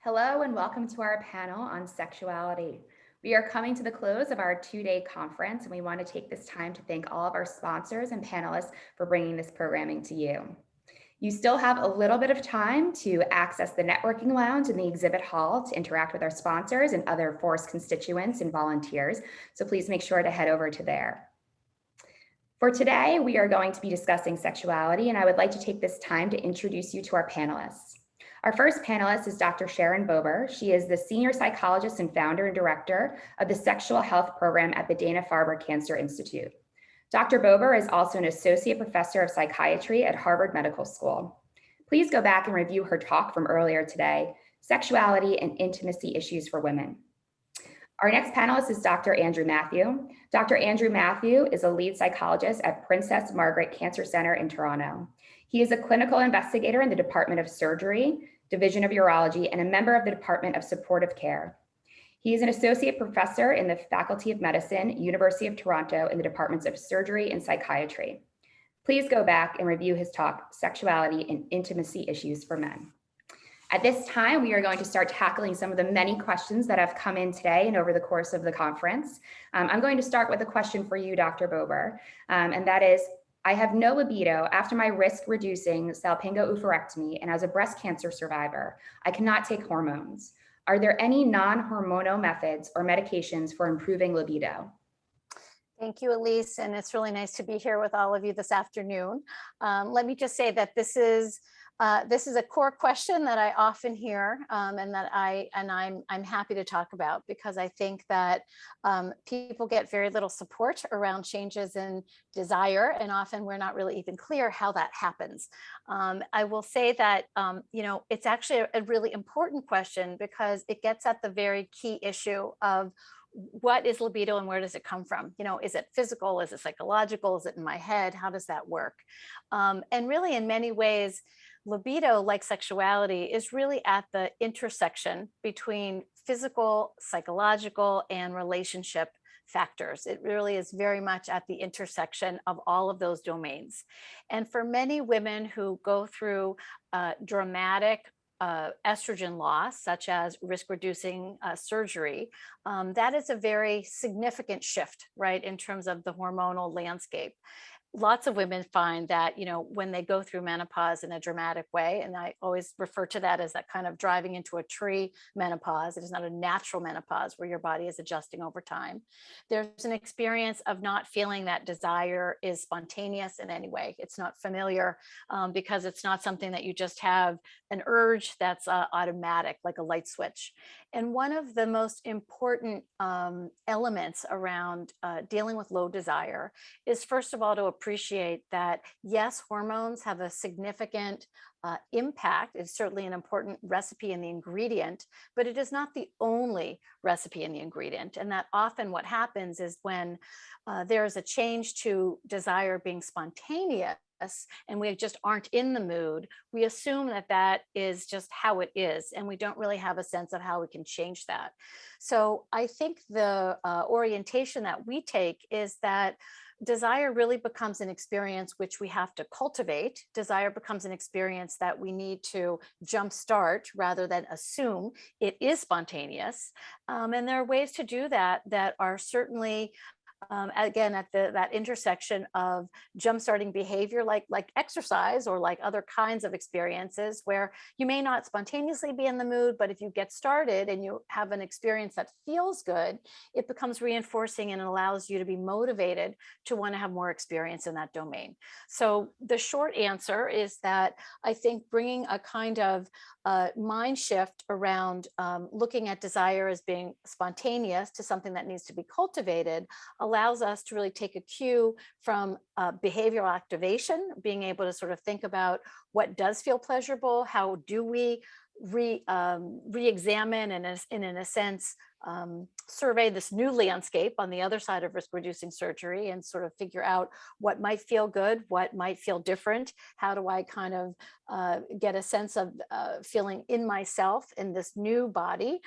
Hello and welcome to our panel on sexuality. We are coming to the close of our two-day conference, and we want to take this time to thank all of our sponsors and panelists for bringing this programming to you. You still have a little bit of time to access the networking lounge in the exhibit hall to interact with our sponsors and other FORCE constituents and volunteers, so please make sure to head over to there. For today, we are going to be discussing sexuality, and I would like to take this time to introduce you to our panelists. Our first panelist is Dr. Sharon Bober. She is the senior psychologist and founder and director of the Sexual Health Program at the Dana-Farber Cancer Institute. Dr. Bober is also an associate professor of psychiatry at Harvard Medical School. Please go back and review her talk from earlier today, Sexuality and Intimacy Issues for Women. Our next panelist is Dr. Andrew Matthew. Dr. Andrew Matthew is a lead psychologist at Princess Margaret Cancer Center in Toronto. He is a clinical investigator in the Department of Surgery, Division of Urology, and a member of the Department of Supportive Care. He is an associate professor in the Faculty of Medicine, University of Toronto, in the Departments of Surgery and Psychiatry. Please go back and review his talk, Sexuality and Intimacy Issues for Men. At this time, we are going to start tackling some of the many questions that have come in today and over the course of the conference. I'm going to start with a question for you, Dr. Bober, and that is, I have no libido after my risk-reducing salpingo-oophorectomy, and as a breast cancer survivor, I cannot take hormones. Are there any non-hormonal methods or medications for improving libido? Thank you, Elise, and it's really nice to be here with all of you this afternoon. Let me just say that this is a core question that I often hear, and that I'm happy to talk about, because I think that people get very little support around changes in desire, and often we're not really even clear how that happens. I will say that it's actually a really important question, because it gets at the very key issue of what is libido and where does it come from? Is it physical? Is it psychological? Is it in my head? How does that work? And really, in many ways, libido, like sexuality, is really at the intersection between physical, psychological, and relationship factors. It really is very much at the intersection of all of those domains. And for many women who go through dramatic estrogen loss, such as risk-reducing surgery, that is a very significant shift, right, in terms of the hormonal landscape. Lots of women find that, when they go through menopause in a dramatic way, and I always refer to that as that kind of driving into a tree menopause. It is not a natural menopause where your body is adjusting over time. There's an experience of not feeling that desire is spontaneous in any way. It's not familiar, because it's not something that you just have an urge that's automatic, like a light switch. And one of the most important elements around dealing with low desire is, first of all, to appreciate that, yes, hormones have a significant impact. It's certainly an important recipe in the ingredient, but it is not the only recipe in the ingredient. And that often what happens is when there is a change to desire being spontaneous, and we just aren't in the mood, we assume that that is just how it is, and we don't really have a sense of how we can change that. So I think the orientation that we take is that desire really becomes an experience which we have to cultivate. Desire becomes an experience that we need to jumpstart rather than assume it is spontaneous. And there are ways to do that that are certainly again, at that intersection of jumpstarting behavior, like exercise or like other kinds of experiences, where you may not spontaneously be in the mood, but if you get started and you have an experience that feels good, it becomes reinforcing and it allows you to be motivated to want to have more experience in that domain. So the short answer is that I think bringing a kind of mind shift around looking at desire as being spontaneous to something that needs to be cultivated allows us to really take a cue from behavioral activation, being able to sort of think about what does feel pleasurable, how do we re-examine and in a sense survey this new landscape on the other side of risk reducing surgery and sort of figure out what might feel good, what might feel different. How do I kind of get a sense of feeling in myself in this new body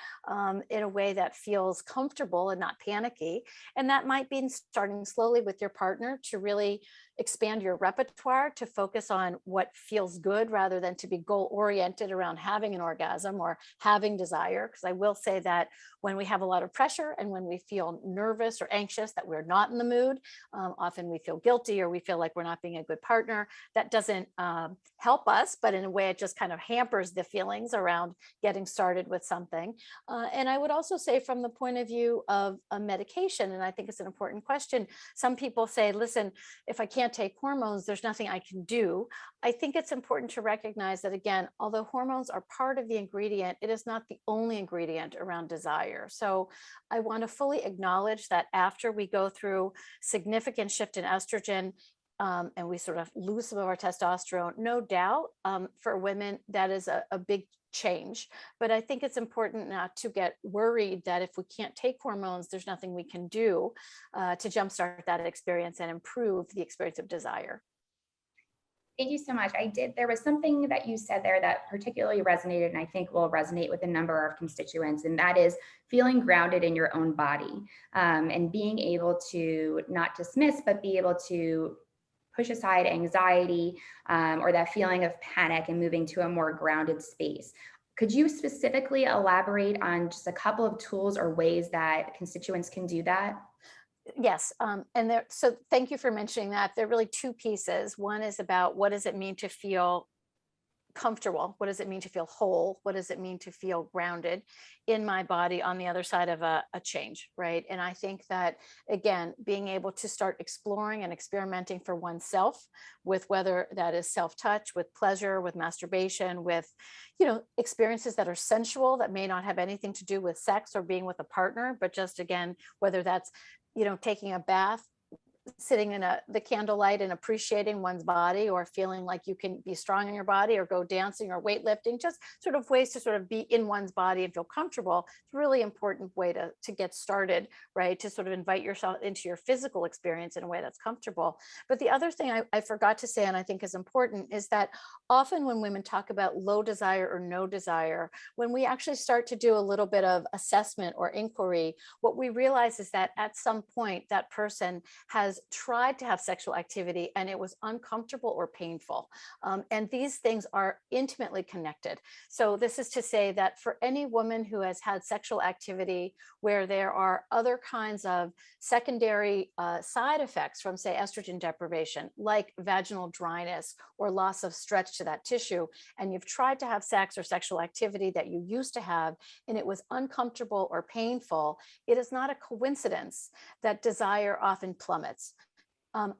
in a way that feels comfortable and not panicky. And that might be starting slowly with your partner to really expand your repertoire to focus on what feels good rather than to be goal oriented around having an orgasm or having desire. Because I will say that when we have a lot of pressure and when we feel nervous or anxious that we're not in the mood, often we feel guilty or we feel like we're not being a good partner. That doesn't help us, but in a way it just kind of hampers the feelings around getting started with something. And I would also say from the point of view of a medication, and I think it's an important question, some people say, listen, if I can't take hormones, there's nothing I can do. I think it's important to recognize that, again, although hormones are part of the ingredient, it is not the only ingredient around desire. So I want to fully acknowledge that after we go through significant shift in estrogen, and we sort of lose some of our testosterone, no doubt for women, that is a big change. But I think it's important not to get worried that if we can't take hormones, there's nothing we can do to jumpstart that experience and improve the experience of desire. Thank you so much. There was something that you said there that particularly resonated and I think will resonate with a number of constituents, and that is feeling grounded in your own body and being able to not dismiss, but be able to push aside anxiety or that feeling of panic and moving to a more grounded space. Could you specifically elaborate on just a couple of tools or ways that constituents can do that? Yes, so thank you for mentioning that. There are really two pieces. One is about what does it mean to feel comfortable? What does it mean to feel whole? What does it mean to feel grounded in my body on the other side of a change, right? And I think that, again, being able to start exploring and experimenting for oneself with whether that is self-touch, with pleasure, with masturbation, with, experiences that are sensual that may not have anything to do with sex or being with a partner, but just, again, whether that's, taking a bath, sitting in the candlelight and appreciating one's body, or feeling like you can be strong in your body, or go dancing or weightlifting, just sort of ways to sort of be in one's body and feel comfortable. It's a really important way to get started, right? To sort of invite yourself into your physical experience in a way that's comfortable. But the other thing I forgot to say, and I think is important, is that often when women talk about low desire or no desire, when we actually start to do a little bit of assessment or inquiry, what we realize is that at some point that person has tried to have sexual activity and it was uncomfortable or painful. And these things are intimately connected. So this is to say that for any woman who has had sexual activity where there are other kinds of secondary side effects from, say, estrogen deprivation, like vaginal dryness or loss of stretch to that tissue, and you've tried to have sex or sexual activity that you used to have and it was uncomfortable or painful, it is not a coincidence that desire often plummets.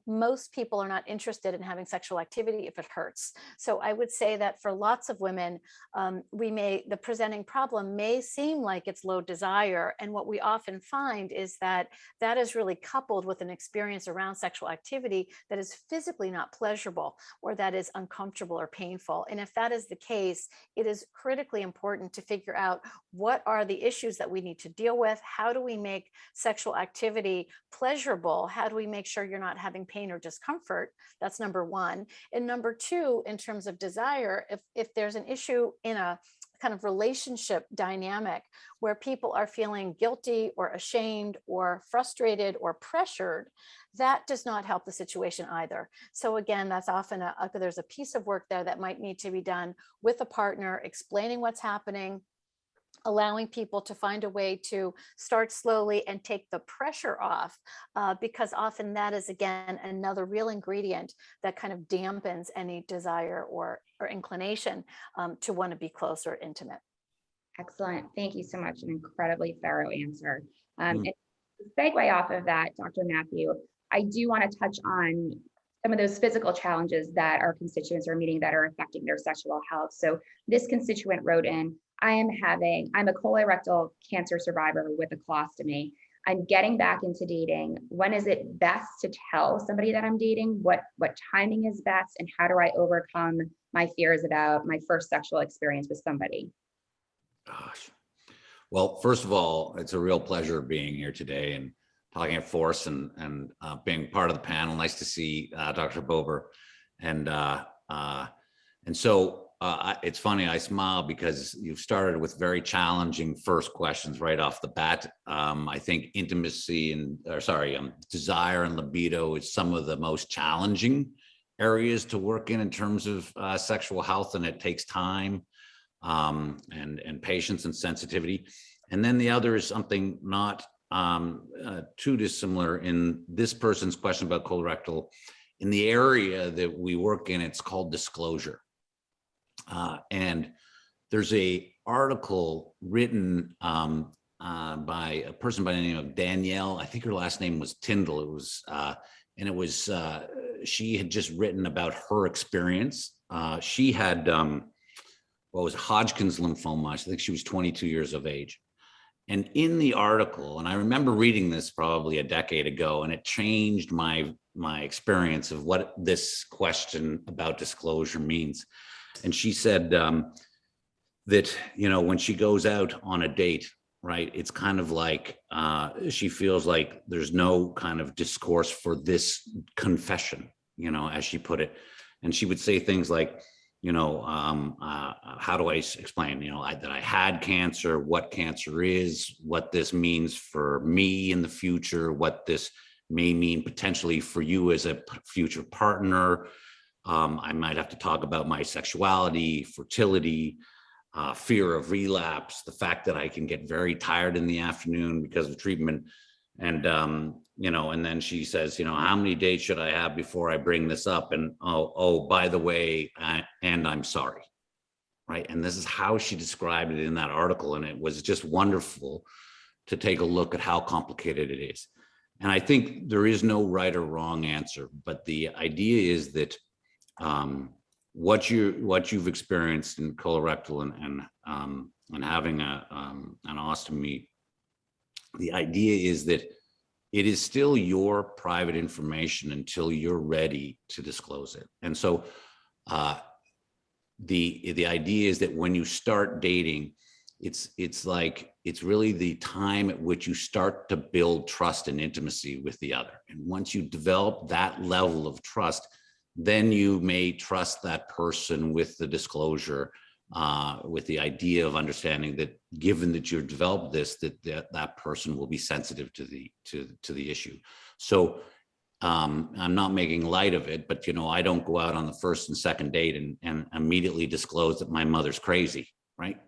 Most people are not interested in having sexual activity if it hurts. So I would say that for lots of women, the presenting problem may seem like it's low desire. And what we often find is that that is really coupled with an experience around sexual activity that is physically not pleasurable, or that is uncomfortable or painful. And if that is the case, it is critically important to figure out what are the issues that we need to deal with. How do we make sexual activity pleasurable? How do we make sure you're not having pain or discomfort? That's number one. And number two, in terms of desire, if there's an issue in a kind of relationship dynamic where people are feeling guilty or ashamed or frustrated or pressured, that does not help the situation either. So again, that's often there's a piece of work there that might need to be done with a partner, explaining what's happening, allowing people to find a way to start slowly and take the pressure off, because often that is, again, another real ingredient that kind of dampens any desire or inclination to want to be close or intimate. Excellent. Thank you so much. An incredibly thorough answer. And to segue off of that, Dr. Matthew, I do want to touch on some of those physical challenges that our constituents are meeting that are affecting their sexual health. So this constituent wrote in, I'm a colorectal cancer survivor with a colostomy. I'm getting back into dating. When is it best to tell somebody that I'm dating? What timing is best? And how do I overcome my fears about my first sexual experience with somebody? Gosh. Well, first of all, it's a real pleasure being here today and talking at Force and being part of the panel. Nice to see Dr. Bober. And so it's funny, I smile because you've started with very challenging first questions right off the bat. I think intimacy desire and libido is some of the most challenging areas to work in terms of sexual health, and it takes time and patience and sensitivity. And then the other is something not too dissimilar in this person's question about colorectal. In the area that we work in, it's called disclosure. And there's a article written by a person by the name of Danielle. I think her last name was Tyndall. It was, she had just written about her experience. She had Hodgkin's lymphoma. I think she was 22 years of age. And in the article, and I remember reading this probably a decade ago, and it changed my experience of what this question about disclosure means. And she said that, when she goes out on a date, right, it's kind of like she feels like there's no kind of discourse for this confession, as she put it. And she would say things like, how do I explain, that I had cancer, what cancer is, what this means for me in the future, what this may mean potentially for you as a future partner. I might have to talk about my sexuality, fertility, fear of relapse, the fact that I can get very tired in the afternoon because of treatment. And, and then she says, how many dates should I have before I bring this up? And, oh, by the way, and I'm sorry. Right. And this is how she described it in that article. And it was just wonderful to take a look at how complicated it is. And I think there is no right or wrong answer, but the idea is that what you've experienced in colorectal and having an ostomy, the idea is that it is still your private information until you're ready to disclose it. And so the idea is that when you start dating, it's really the time at which you start to build trust and intimacy with the other. And once you develop that level of trust, then you may trust that person with the disclosure, with the idea of understanding that given that you've developed this, that person will be sensitive to the issue. So I'm not making light of it, but I don't go out on the first and second date and immediately disclose that my mother's crazy, right?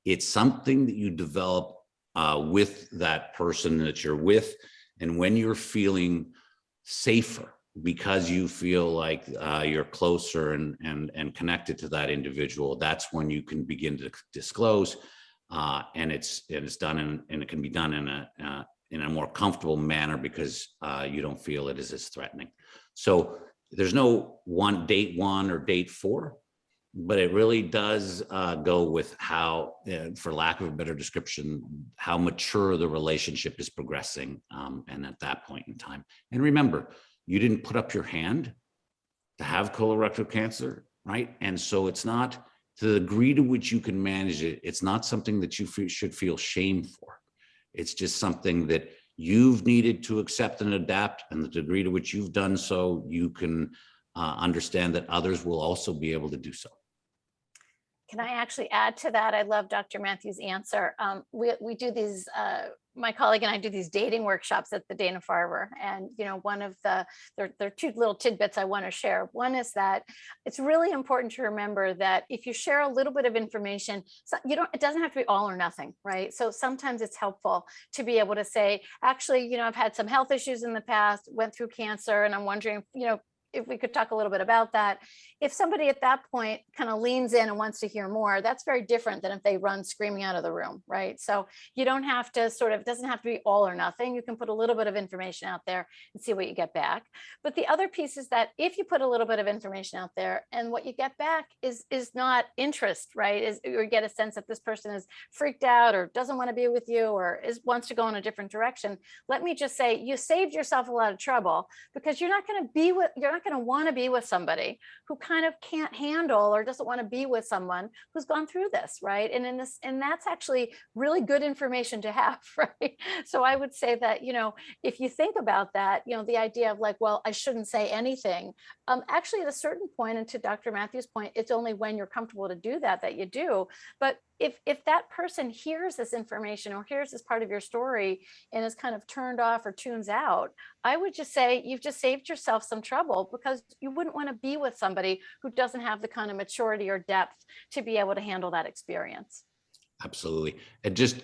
It's something that you develop with that person that you're with, and when you're feeling safer, because you feel like you're closer and connected to that individual, that's when you can begin to disclose, and it's done and it can be done in a more comfortable manner because you don't feel it is as threatening. So there's no date one or date four, but it really does go with how, for lack of a better description, how mature the relationship is progressing, and at that point in time. And remember, you didn't put up your hand to have colorectal cancer, right? And so it's not, to the degree to which you can manage it, it's not something that you should feel shame for. It's just something that you've needed to accept and adapt, and the degree to which you've done so, you can understand that others will also be able to do so. Can I actually add to that? I love Dr. Matthews' answer. We do these, my colleague and I do these dating workshops at the Dana-Farber. And, one of there are two little tidbits I want to share. One is that it's really important to remember that if you share a little bit of information, it doesn't have to be all or nothing, right? So sometimes it's helpful to be able to say, actually, I've had some health issues in the past, went through cancer, and I'm wondering, if we could talk a little bit about that. If somebody at that point kind of leans in and wants to hear more, that's very different than if they run screaming out of the room, right? So you don't have to it doesn't have to be all or nothing. You can put a little bit of information out there and see what you get back. But the other piece is that if you put a little bit of information out there and what you get back is not interest, right? Or you get a sense that this person is freaked out or doesn't want to be with you or wants to go in a different direction. Let me just say, you saved yourself a lot of trouble, because you're not going not going to want to be with somebody who kind of can't handle or doesn't want to be with someone who's gone through this, right? And that's actually really good information to have, right? So I would say that, if you think about that, the idea of like, well, I shouldn't say anything. Actually, at a certain point, and to Dr. Matthews' point, it's only when you're comfortable to do that you do. But if that person hears this information or hears this part of your story and is kind of turned off or tunes out, I would just say you've just saved yourself some trouble, because you wouldn't want to be with somebody who doesn't have the kind of maturity or depth to be able to handle that experience. Absolutely. And just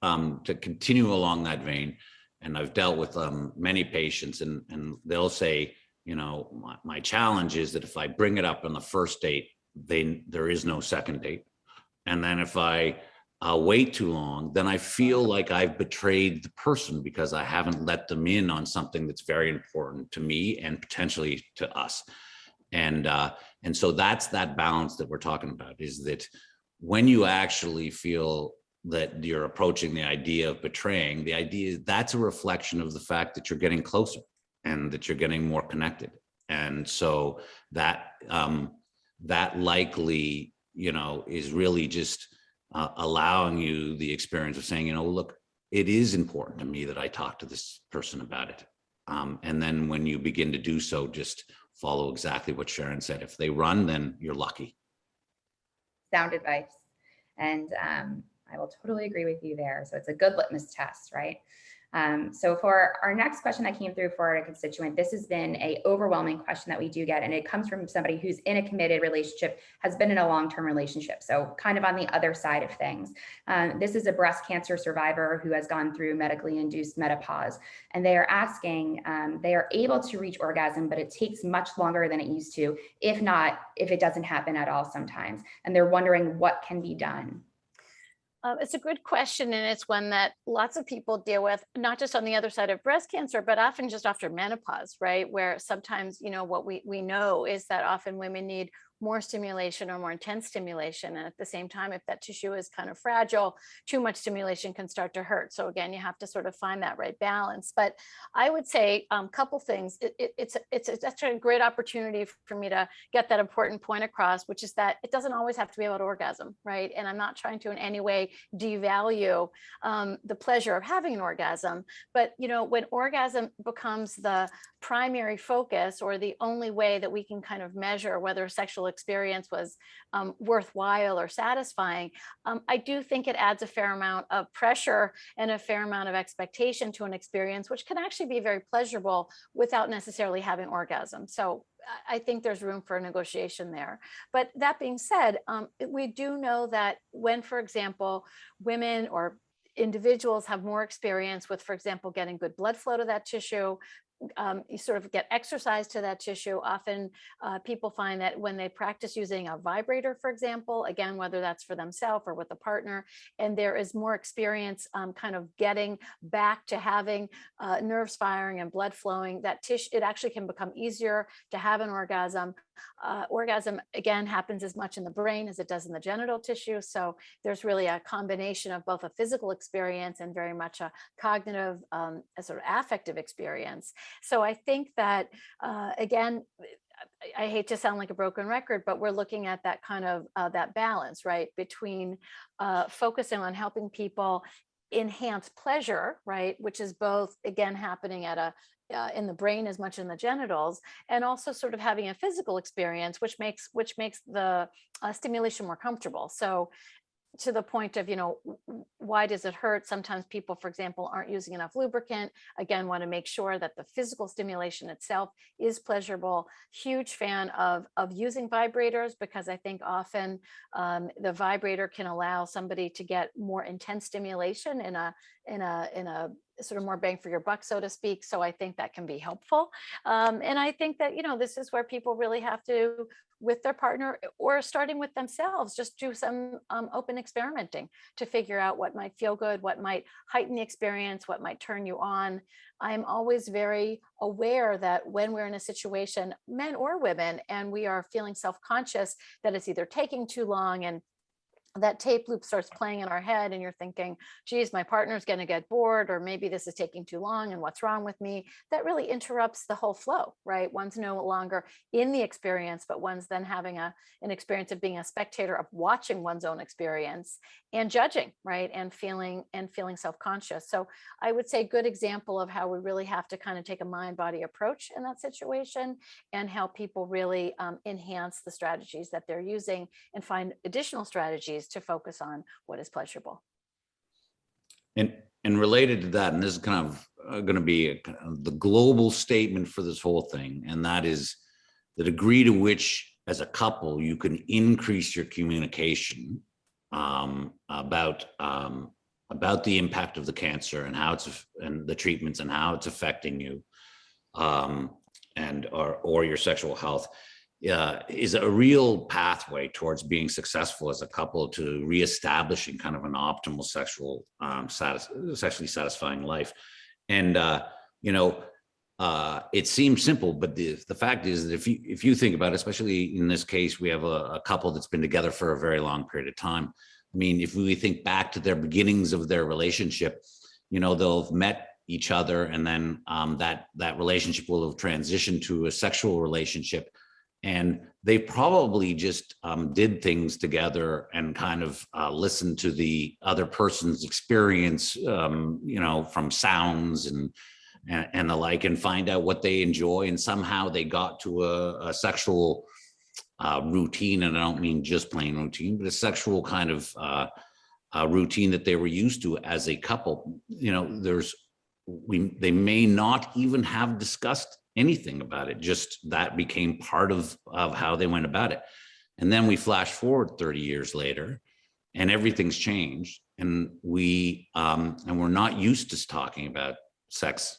to continue along that vein, and I've dealt with many patients, and they'll say, my challenge is that if I bring it up on the first date, there is no second date. And then if I wait too long, then I feel like I've betrayed the person because I haven't let them in on something that's very important to me and potentially to us. And so that's that balance that we're talking about, is that when you actually feel that you're approaching the idea of betraying, the idea is that's a reflection of the fact that you're getting closer and that you're getting more connected. And so that likely, is really just allowing you the experience of saying, look, it is important to me that I talk to this person about it. And then when you begin to do so, just follow exactly what Sharon said. If they run, then you're lucky. Sound advice. And I will totally agree with you there. So it's a good litmus test, right? So for our next question that came through for a constituent, this has been an overwhelming question that we do get, and it comes from somebody who's in a committed relationship, has been in a long-term relationship. So kind of on the other side of things. This is a breast cancer survivor who has gone through medically induced menopause, and they are asking, they are able to reach orgasm, but it takes much longer than it used to, if it doesn't happen at all sometimes. And they're wondering what can be done. It's a good question, and it's one that lots of people deal with, not just on the other side of breast cancer, but often just after menopause, right? Where sometimes, what we know is that often women need more stimulation or more intense stimulation. And at the same time, if that tissue is kind of fragile, too much stimulation can start to hurt. So again, you have to sort of find that right balance. But I would say a couple things. It's actually a great opportunity for me to get that important point across, which is that it doesn't always have to be about orgasm, right? And I'm not trying to in any way devalue the pleasure of having an orgasm. But when orgasm becomes the primary focus or the only way that we can kind of measure whether a sexual experience was worthwhile or satisfying, I do think it adds a fair amount of pressure and a fair amount of expectation to an experience, which can actually be very pleasurable without necessarily having orgasm. So I think there's room for a negotiation there. But that being said, we do know that when, for example, women or individuals have more experience with, for example, getting good blood flow to that tissue, you sort of get exercise to that tissue. Often people find that when they practice using a vibrator, for example, again, whether that's for themselves or with a partner, and there is more experience kind of getting back to having nerves firing and blood flowing, that tissue, it actually can become easier to have an orgasm. Orgasm, again, happens as much in the brain as it does in the genital tissue. So there's really a combination of both a physical experience and very much a cognitive, a sort of affective experience. So I think that, again, I hate to sound like a broken record, but we're looking at that kind of that balance, right, between focusing on helping people enhance pleasure, right, which is both, again, happening at a in the brain as much in the genitals, and also sort of having a physical experience, which makes the stimulation more comfortable. So to the point of, why does it hurt? Sometimes people, for example, aren't using enough lubricant. Again, want to make sure that the physical stimulation itself is pleasurable. Huge fan of using vibrators, because I think often the vibrator can allow somebody to get more intense stimulation in a sort of more bang for your buck, so to speak. So I think that can be helpful. And I think that, this is where people really have to, with their partner or starting with themselves, just do some open experimenting to figure out what might feel good, what might heighten the experience, what might turn you on. I'm always very aware that when we're in a situation, men or women, and we are feeling self-conscious that it's either taking too long and that tape loop starts playing in our head and you're thinking, geez, my partner's going to get bored, or maybe this is taking too long and what's wrong with me, that really interrupts the whole flow, right? One's no longer in the experience, but one's then having an experience of being a spectator, of watching one's own experience and judging, right? And feeling self-conscious. So I would say good example of how we really have to kind of take a mind-body approach in that situation, and help people really enhance the strategies that they're using and find additional strategies to focus on what is pleasurable. And related to that, and this is kind of going to be the global statement for this whole thing, and that is the degree to which, as a couple, you can increase your communication about the impact of the cancer and how and the treatments and how it's affecting you, or your sexual health, is a real pathway towards being successful as a couple, to reestablishing kind of an optimal sexually satisfying life. And it seems simple, but the fact is that if you think about it, especially in this case, we have a couple that's been together for a very long period of time. I mean, if we think back to their beginnings of their relationship, they'll have met each other, and then that relationship will have transitioned to a sexual relationship. And they probably just did things together and kind of listened to the other person's experience, from sounds and the like, and find out what they enjoy. And somehow they got to a sexual routine. And I don't mean just plain routine, but a sexual kind of routine that they were used to as a couple. They may not even have discussed anything about it, just that became part of how they went about it. And then we flash forward 30 years later, and everything's changed, and we're not used to talking about sex,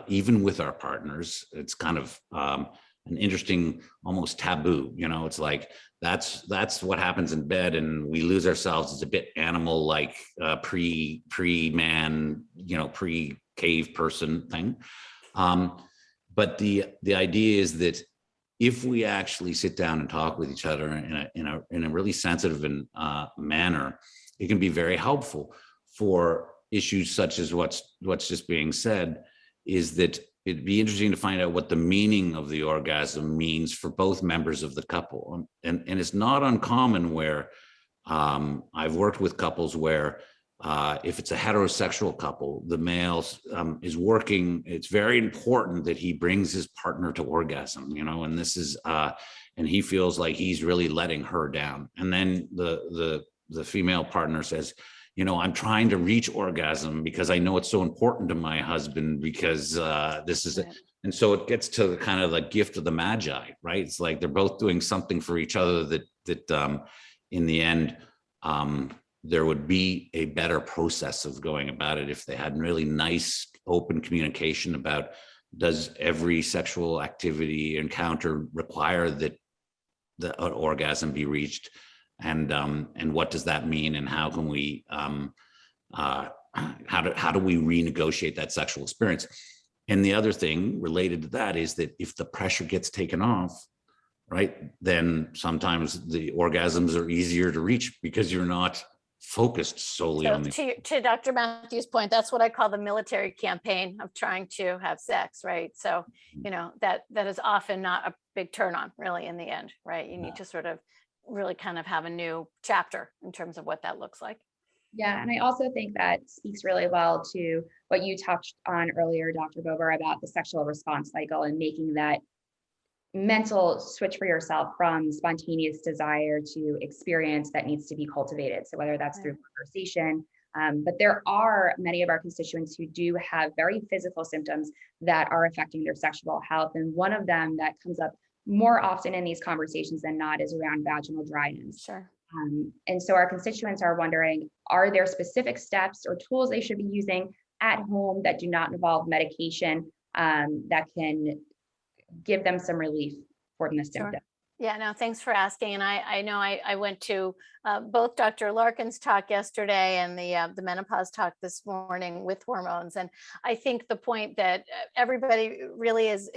even with our partners. It's kind of an interesting, almost taboo. It's like that's what happens in bed, and we lose ourselves as a bit animal, like pre-man, pre-cave person thing. But the idea is that if we actually sit down and talk with each other in a really sensitive and manner, it can be very helpful for issues such as what's just being said. Is that it'd be interesting to find out what the meaning of the orgasm means for both members of the couple. And it's not uncommon where I've worked with couples where if it's a heterosexual couple, the male is working. It's very important that he brings his partner to orgasm, and this is, and he feels like he's really letting her down. And then the female partner says, I'm trying to reach orgasm because I know it's so important to my husband, because this is, right. And so it gets to kind of the gift of the magi, right? It's like they're both doing something for each other that in the end, there would be a better process of going about it if they had really nice, open communication about, does every sexual activity encounter require that the orgasm be reached, and what does that mean, and how can we how do we renegotiate that sexual experience? And the other thing related to that is that if the pressure gets taken off, right, then sometimes the orgasms are easier to reach because you're not focused solely on the. To Dr. Matthews' point, that's what I call the military campaign of trying to have sex, right? So, that is often not a big turn on, really, in the end, right? You need to sort of really kind of have a new chapter in terms of what that looks like. Yeah, and I also think that speaks really well to what you touched on earlier, Dr. Bober, about the sexual response cycle and making that mental switch for yourself from spontaneous desire to experience that needs to be cultivated. So whether that's through conversation, but there are many of our constituents who do have very physical symptoms that are affecting their sexual health. And one of them that comes up more often in these conversations than not is around vaginal dryness. Sure. And so our constituents are wondering, are there specific steps or tools they should be using at home that do not involve medication that can give them some relief from the symptom? Sure. Yeah, no, thanks for asking. And I know I went to both Dr. Larkin's talk yesterday and the menopause talk this morning with hormones. And I think the point that everybody really is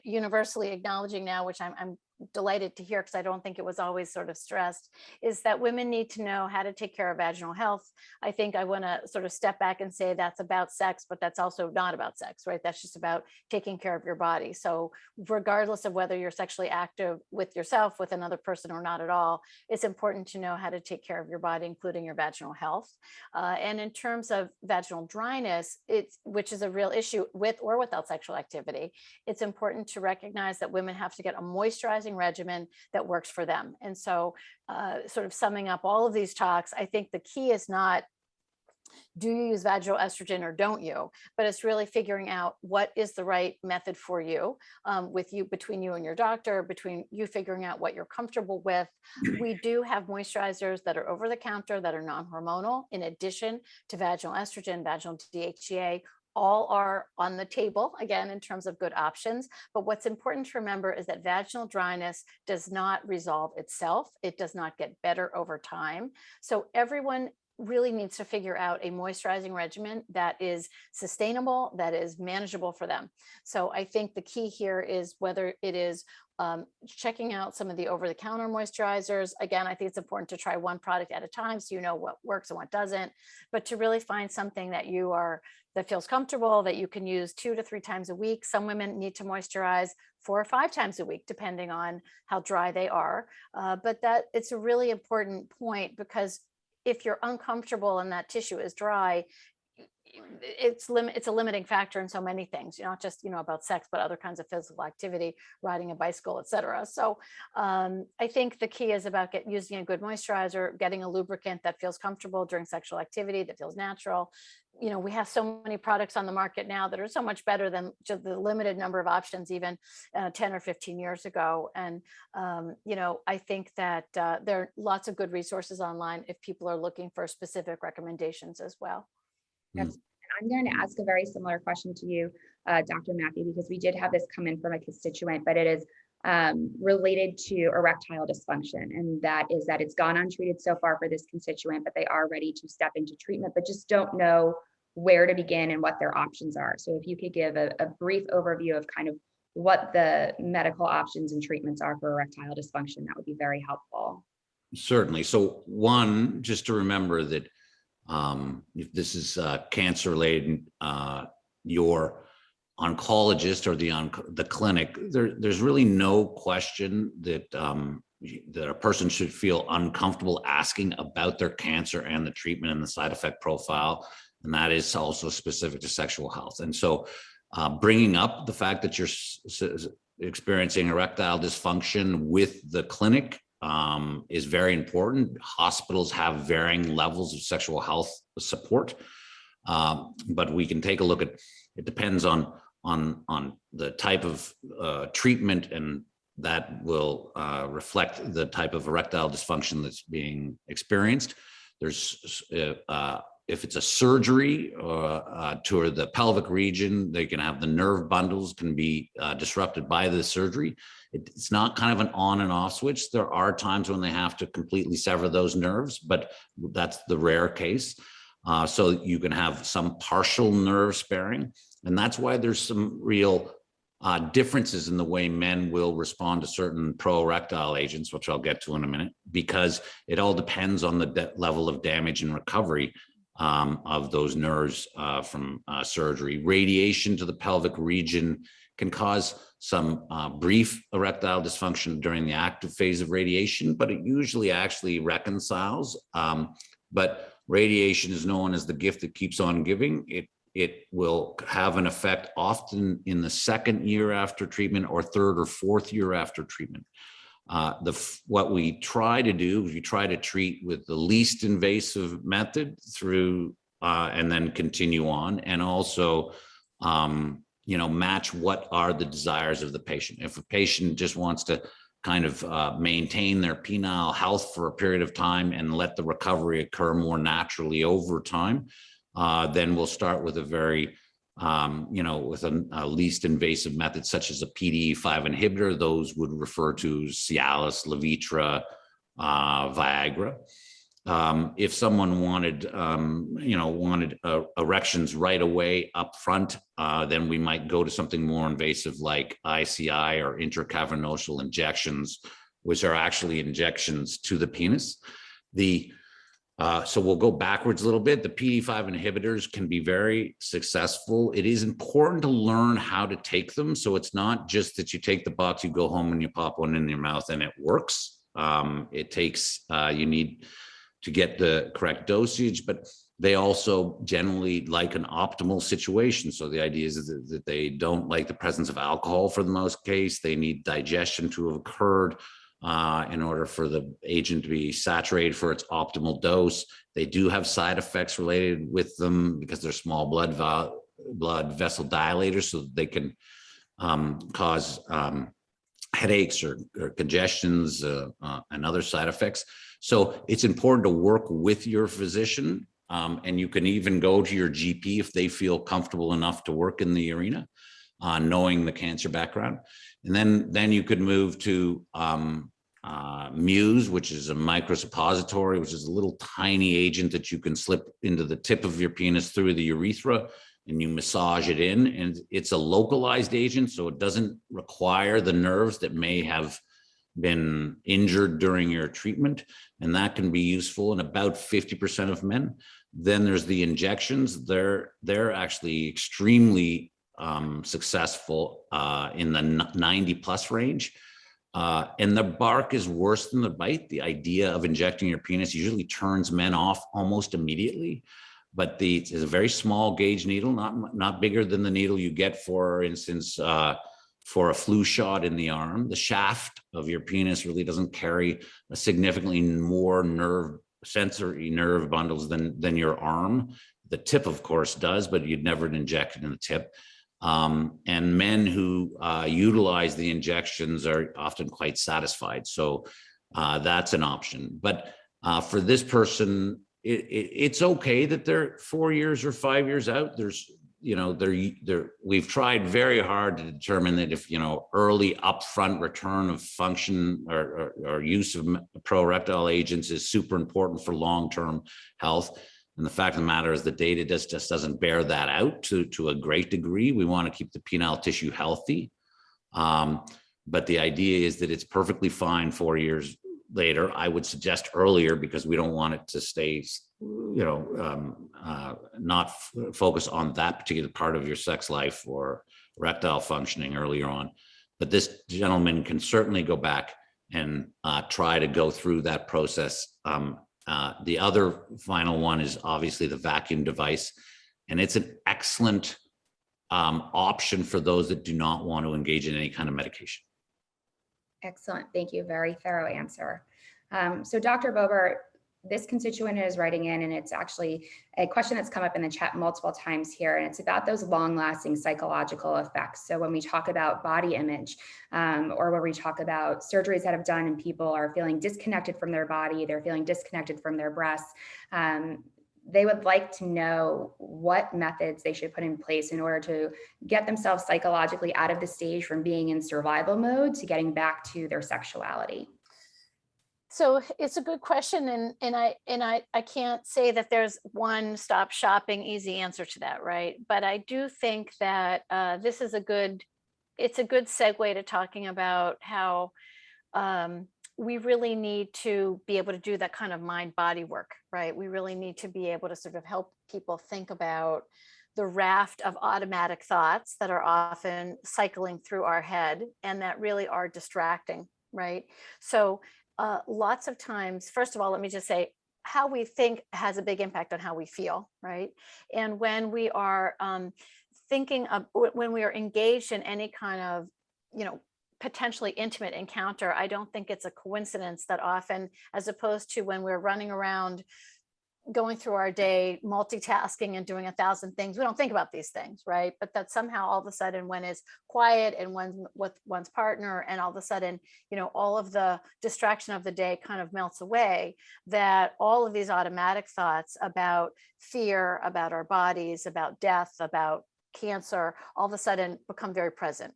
universally acknowledging now, which I'm delighted to hear, because I don't think it was always sort of stressed, is that women need to know how to take care of vaginal health. I think I want to sort of step back and say that's about sex, but that's also not about sex, right? That's just about taking care of your body. So regardless of whether you're sexually active with yourself, with another person, or not at all, it's important to know how to take care of your body, including your vaginal health. And in terms of vaginal dryness, which is a real issue with or without sexual activity, it's important to recognize that women have to get a moisturizing regimen that works for them. And so sort of summing up all of these talks, I think the key is not, do you use vaginal estrogen or don't you? But it's really figuring out what is the right method for you, between you and your doctor, between you figuring out what you're comfortable with. We do have moisturizers that are over the counter that are non-hormonal, in addition to vaginal estrogen, vaginal DHEA. All are on the table, again, in terms of good options. But what's important to remember is that vaginal dryness does not resolve itself. It does not get better over time. So everyone really needs to figure out a moisturizing regimen that is sustainable, that is manageable for them. So I think the key here is whether it is checking out some of the over-the-counter moisturizers. Again, I think it's important to try one product at a time so you know what works and what doesn't, but to really find something that that feels comfortable, that you can use 2 to 3 times a week. Some women need to moisturize 4 or 5 times a week, depending on how dry they are. But that it's a really important point, because if you're uncomfortable and that tissue is dry, it's a limiting factor in so many things, not just, about sex, but other kinds of physical activity, riding a bicycle, etc. So I think the key is about using a good moisturizer, getting a lubricant that feels comfortable during sexual activity, that feels natural. We have so many products on the market now that are so much better than just the limited number of options even 10 or 15 years ago. And, I think that there are lots of good resources online if people are looking for specific recommendations as well. Yes. I'm going to ask a very similar question to you, Dr. Mackey, because we did have this come in from a constituent, but it is related to erectile dysfunction. And that is that it's gone untreated so far for this constituent, but they are ready to step into treatment, but just don't know where to begin and what their options are. So if you could give a brief overview of kind of what the medical options and treatments are for erectile dysfunction, that would be very helpful. Certainly. So one, just to remember that if this is cancer related, your oncologist or the clinic, there's really no question that that a person should feel uncomfortable asking about their cancer and the treatment and the side effect profile, and that is also specific to sexual health. And so, bringing up the fact that you're experiencing erectile dysfunction with the clinic is very important. Hospitals have varying levels of sexual health support, but we can take a look at, it depends on the type of treatment, and that will reflect the type of erectile dysfunction that's being experienced. There's if it's a surgery to the pelvic region, they can have the nerve bundles can be disrupted by the surgery. It's not kind of an on and off switch. There are times when they have to completely sever those nerves, but that's the rare case. So you can have some partial nerve sparing. And that's why there's some real differences in the way men will respond to certain pro-erectile agents, which I'll get to in a minute, because it all depends on the level of damage and recovery of those nerves from surgery. Radiation to the pelvic region can cause some brief erectile dysfunction during the active phase of radiation, but it usually actually reconciles. But radiation is known as the gift that keeps on giving. It will have an effect often in the second year after treatment or third or fourth year after treatment. What we try to do is we try to treat with the least invasive method through and then continue on, and also match what are the desires of the patient. If a patient just wants to kind of maintain their penile health for a period of time and let the recovery occur more naturally over time, then we'll start with a very with a least invasive method, such as a PDE5 inhibitor. Those would refer to Cialis, Levitra, Viagra. If someone wanted, erections right away up front, then we might go to something more invasive like ICI or intracavernosal injections, which are actually injections to the penis. So we'll go backwards a little bit. The PDE5 inhibitors can be very successful. It is important to learn how to take them. So it's not just that you take the box, you go home and you pop one in your mouth and it works. It takes, you need to get the correct dosage, but they also generally like an optimal situation. So the idea is that they don't like the presence of alcohol for the most case. They need digestion to have occurred in order for the agent to be saturated for its optimal dose. They do have side effects related with them because they're small blood vessel dilators, so they can cause headaches or congestions and other side effects. So it's important to work with your physician, and you can even go to your GP if they feel comfortable enough to work in the arena, knowing the cancer background. And then you could move to Muse, which is a microsuppository, which is a little tiny agent that you can slip into the tip of your penis through the urethra, and you massage it in. And it's a localized agent, so it doesn't require the nerves that may have been injured during your treatment, and that can be useful in about 50% of men. Then there's the injections. They're actually extremely successful in the 90+ range. And the bark is worse than the bite. The idea of injecting your penis usually turns men off almost immediately. But it's a very small gauge needle, not bigger than the needle you get, for instance, for a flu shot in the arm. The shaft of your penis really doesn't carry a significantly more sensory nerve bundles than your arm. The tip, of course, does, but you'd never inject it in the tip. And men who utilize the injections are often quite satisfied. So that's an option. But for this person, it's okay that they're 4 years or 5 years out. We've tried very hard to determine that if, early upfront return of function or use of pro-erectile agents is super important for long-term health. And the fact of the matter is the data just doesn't bear that out to a great degree. We want to keep the penile tissue healthy. But the idea is that it's perfectly fine 4 years later. I would suggest earlier, because we don't want it to stay, not focus on that particular part of your sex life or erectile functioning earlier on. But this gentleman can certainly go back and try to go through that process. The other final one is obviously the vacuum device, and it's an excellent option for those that do not want to engage in any kind of medication. Excellent. Thank you. Very thorough answer. So Dr. Bober, this constituent is writing in, and it's actually a question that's come up in the chat multiple times here, and it's about those long-lasting psychological effects. So when we talk about body image, or when we talk about surgeries that have done and people are feeling disconnected from their body, they're feeling disconnected from their breasts, they would like to know what methods they should put in place in order to get themselves psychologically out of the stage from being in survival mode to getting back to their sexuality. So it's a good question, and I can't say that there's one stop shopping easy answer to that, right? But I do think that this is it's a good segue to talking about how we really need to be able to do that kind of mind-body work, right? We really need to be able to sort of help people think about the raft of automatic thoughts that are often cycling through our head and that really are distracting, right? So lots of times, first of all, let me just say, how we think has a big impact on how we feel, right? And when we are when we are engaged in any kind of, potentially intimate encounter, I don't think it's a coincidence that often, as opposed to when we're running around going through our day, multitasking and doing 1,000 things, we don't think about these things, right? But that somehow all of a sudden, when it's quiet and when with one's partner, and all of a sudden, all of the distraction of the day kind of melts away, that all of these automatic thoughts about fear, about our bodies, about death, about cancer, all of a sudden become very present.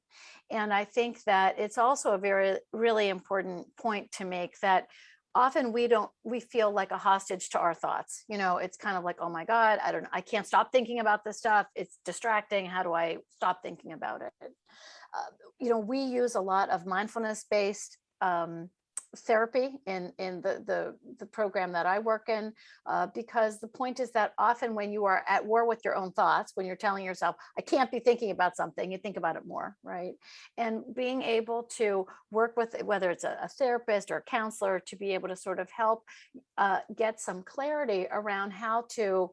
And I think that it's also a really important point to make, that often we feel like a hostage to our thoughts. It's kind of like, oh my God, I can't stop thinking about this stuff. It's distracting. How do I stop thinking about it? We use a lot of mindfulness based therapy in the program that I work in, because the point is that often when you are at war with your own thoughts, when you're telling yourself, I can't be thinking about something, you think about it more, right? And being able to work with, whether it's a therapist or a counselor, to be able to sort of help get some clarity around how to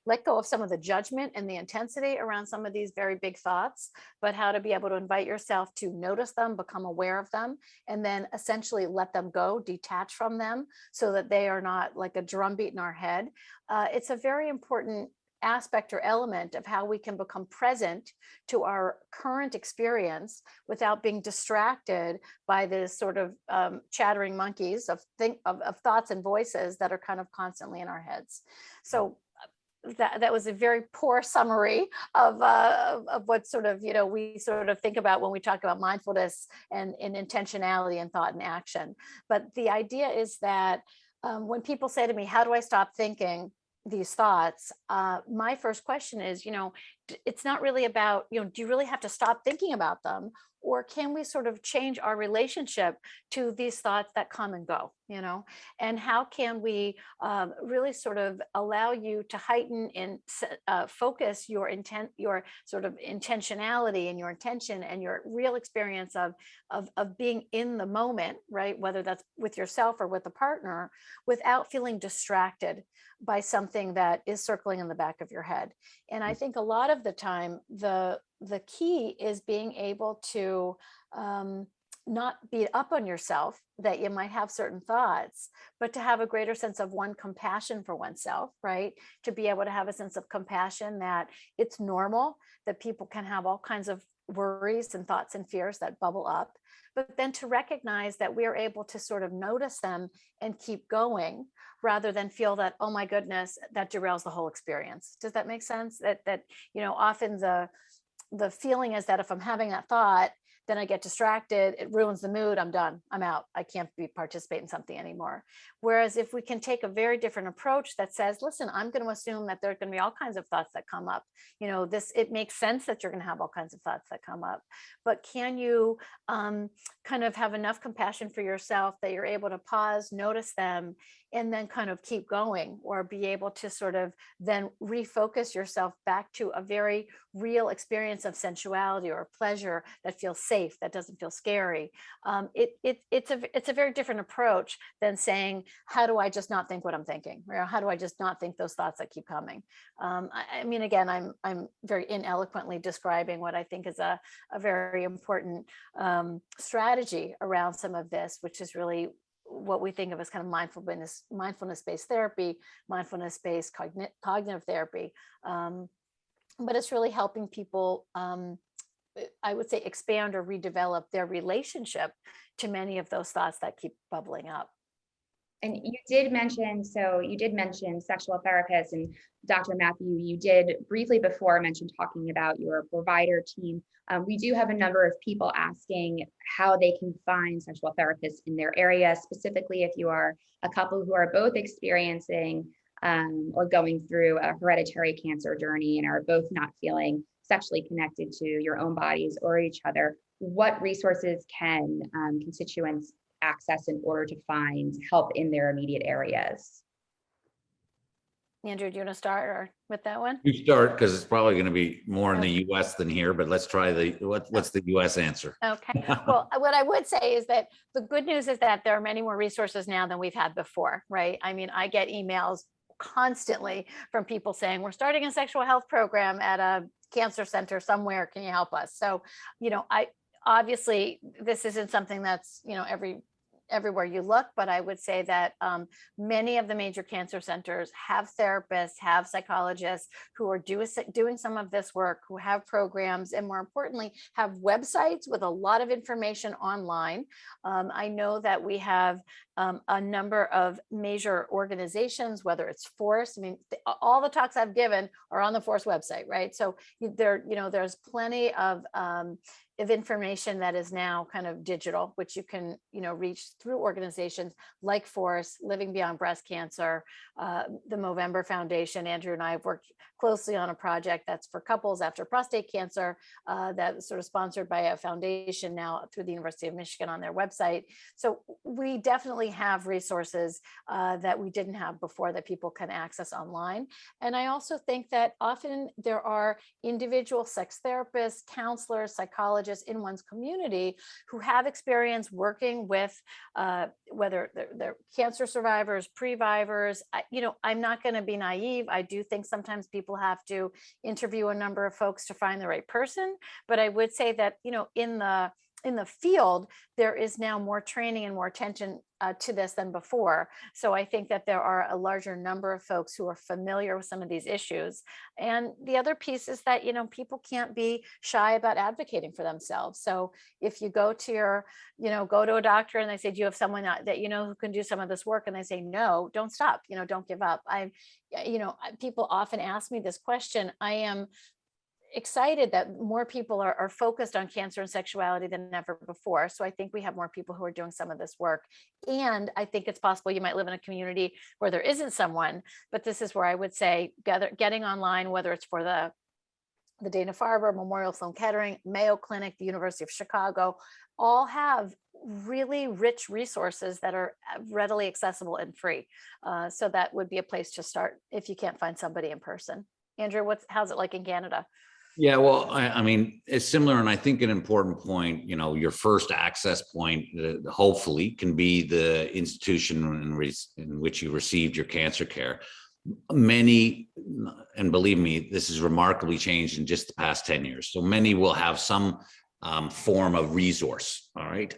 let go of some of the judgment and the intensity around some of these very big thoughts, but how to be able to invite yourself to notice them, become aware of them, and then essentially let them go, detach from them, so that they are not like a drumbeat in our head. It's a very important aspect or element of how we can become present to our current experience without being distracted by this sort of chattering monkeys of thoughts and voices that are kind of constantly in our heads. So that was a very poor summary of what sort of, we sort of think about when we talk about mindfulness and intentionality and thought and action. But the idea is that when people say to me, how do I stop thinking these thoughts? My first question is, it's not really about, do you really have to stop thinking about them? Or can we sort of change our relationship to these thoughts that come and go, and how can we really sort of allow you to heighten and focus your intent, your sort of intentionality and your intention and your real experience of being in the moment, right? Whether that's with yourself or with a partner, without feeling distracted by something that is circling in the back of your head. And I think a lot of the time, the key is being able to not beat up on yourself that you might have certain thoughts, but to have a greater sense of compassion for oneself, right? To be able to have a sense of compassion that it's normal, that people can have all kinds of worries and thoughts and fears that bubble up, but then to recognize that we're able to sort of notice them and keep going, rather than feel that, oh my goodness, that derails the whole experience. Does that make sense? That often the feeling is that if I'm having that thought, then I get distracted, it ruins the mood, I'm done, I'm out, I can't participate in something anymore. Whereas if we can take a very different approach that says, listen, I'm going to assume that there's going to be all kinds of thoughts that come up. It makes sense that you're going to have all kinds of thoughts that come up, but can you kind of have enough compassion for yourself that you're able to pause, notice them, and then kind of keep going, or be able to sort of then refocus yourself back to a very real experience of sensuality or pleasure that feels safe, that doesn't feel scary. It's a very different approach than saying, how do I just not think what I'm thinking? Or how do I just not think those thoughts that keep coming? I mean, again, I'm very ineloquently describing what I think is a very important strategy around some of this, which is really what we think of as kind of mindfulness-based therapy, mindfulness-based cognitive therapy. But it's really helping people, I would say, expand or redevelop their relationship to many of those thoughts that keep bubbling up. And you did mention sexual therapists, and Dr. Matthew, you did briefly before mention talking about your provider team. We do have a number of people asking how they can find sexual therapists in their area, specifically if you are a couple who are both experiencing or going through a hereditary cancer journey and are both not feeling sexually connected to your own bodies or each other. What resources can constituents access in order to find help in their immediate areas? Andrew, do you want to start with that one? You start, because it's probably going to be more in the US than here, but let's try what's the US answer? Okay. Well, what I would say is that the good news is that there are many more resources now than we've had before, right? I mean, I get emails constantly from people saying, we're starting a sexual health program at a cancer center somewhere. Can you help us? So, obviously this isn't something that's, everywhere you look, but I would say that many of the major cancer centers have therapists, have psychologists who are doing some of this work, who have programs, and more importantly, have websites with a lot of information online. I know that we have a number of major organizations, whether it's Force. I mean, all the talks I've given are on the Force website, right? So there's plenty of information that is now kind of digital, which you can, reach through organizations like Force, Living Beyond Breast Cancer, the Movember Foundation. Andrew and I have worked closely on a project that's for couples after prostate cancer, that's sort of sponsored by a foundation now through the University of Michigan on their website. So we definitely have resources that we didn't have before that people can access online. And I also think that often there are individual sex therapists, counselors, psychologists in one's community who have experience working with whether they're cancer survivors, previvors. I'm not going to be naive. I do think sometimes people have to interview a number of folks to find the right person. But I would say that, in the field, there is now more training and more attention to this than before. So I think that there are a larger number of folks who are familiar with some of these issues. And the other piece is that, people can't be shy about advocating for themselves. So if you go to go to a doctor and they say, do you have someone that who can do some of this work? And they say, no, don't stop, don't give up. People often ask me this question. I am excited that more people are focused on cancer and sexuality than ever before. So I think we have more people who are doing some of this work. And I think it's possible you might live in a community where there isn't someone, but this is where I would say getting online, whether it's for the Dana-Farber, Memorial Sloan Kettering, Mayo Clinic, the University of Chicago, all have really rich resources that are readily accessible and free. So that would be a place to start if you can't find somebody in person. Andrew, how's it like in Canada? Yeah, well, I mean, it's similar. And I think an important point, your first access point, hopefully can be the institution in which you received your cancer care. Many, and believe me, this is remarkably changed in just the past 10 years. So many will have some form of resource. All right.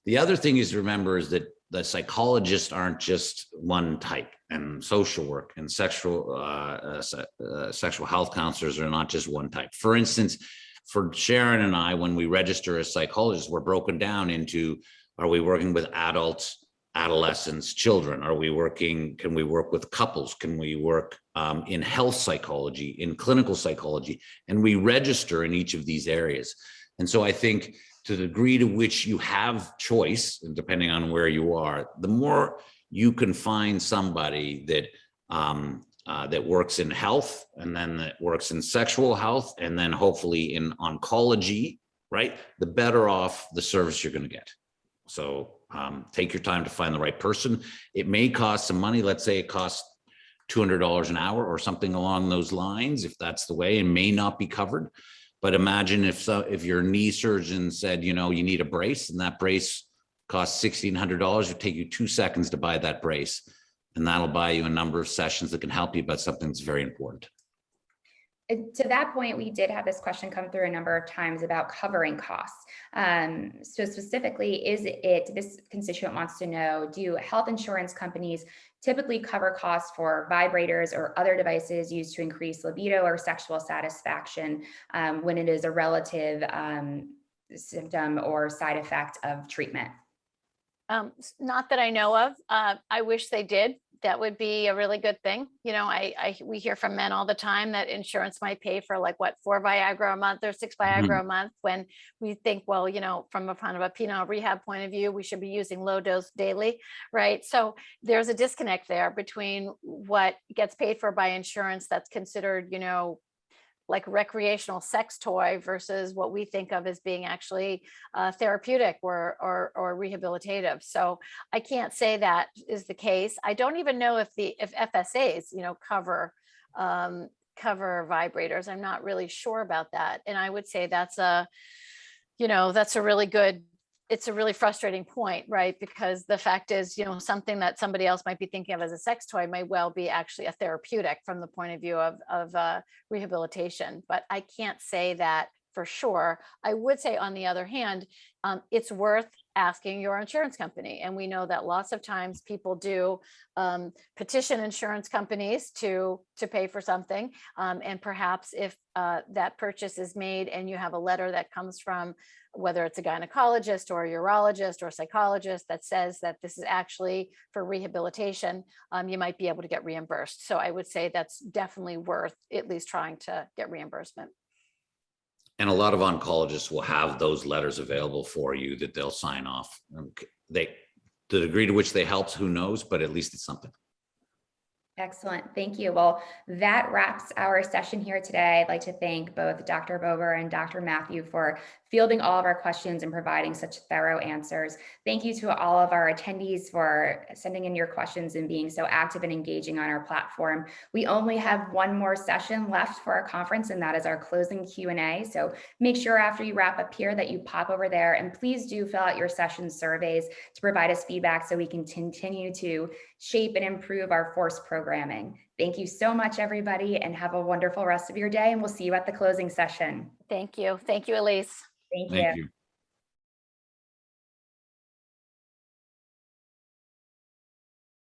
The other thing is to remember is that the psychologists aren't just one type, and social work and sexual health counselors are not just one type. For instance, for Sharon and I, when we register as psychologists, we're broken down into, are we working with adults, adolescents, children? Can we work with couples? Can we work in health psychology, in clinical psychology? And we register in each of these areas. And so I think to the degree to which you have choice, and depending on where you are, the more you can find somebody that that works in health, and then that works in sexual health, and then hopefully in oncology, right? The better off the service you're going to get. So take your time to find the right person. It may cost some money. Let's say it costs $200 an hour or something along those lines, if that's the way, and may not be covered. But imagine if your knee surgeon said, you need a brace, and that brace costs $1,600, it would take you 2 seconds to buy that brace. And that'll buy you a number of sessions that can help you about something that's very important. To that point, we did have this question come through a number of times about covering costs. So specifically, this constituent wants to know, do health insurance companies typically cover costs for vibrators or other devices used to increase libido or sexual satisfaction when it is a relative symptom or side effect of treatment? Not that I know of. I wish they did. That would be a really good thing. We hear from men all the time that insurance might pay for 4 Viagra a month or 6 Viagra a month, when we think, well, from a kind of a penile rehab point of view, we should be using low dose daily, right? So there's a disconnect there between what gets paid for by insurance that's considered, like recreational sex toy versus what we think of as being actually therapeutic or rehabilitative. So I can't say that is the case. I don't even know if FSAs, cover vibrators. I'm not really sure about that. And I would say that's a it's a really frustrating point, right? Because the fact is, something that somebody else might be thinking of as a sex toy may well be actually a therapeutic from the point of view of rehabilitation. But I can't say that for sure. I would say, on the other hand, it's worth asking your insurance company. And we know that lots of times people do petition insurance companies to pay for something. And perhaps if that purchase is made and you have a letter that comes from, whether it's a gynecologist or a urologist or a psychologist, that says that this is actually for rehabilitation, you might be able to get reimbursed. So I would say that's definitely worth at least trying to get reimbursement. And a lot of oncologists will have those letters available for you that they'll sign off. The degree to which they help, who knows, but at least it's something. Excellent. Thank you. Well, that wraps our session here today. I'd like to thank both Dr. Bober and Dr. Matthew for fielding all of our questions and providing such thorough answers. Thank you to all of our attendees for sending in your questions and being so active and engaging on our platform. We only have one more session left for our conference, and that is our closing Q&A. So make sure after you wrap up here that you pop over there, and please do fill out your session surveys to provide us feedback so we can continue to shape and improve our FORCE programming. Thank you so much, everybody, and have a wonderful rest of your day. And we'll see you at the closing session. Thank you. Thank you, Elise. Thank you. Thank you.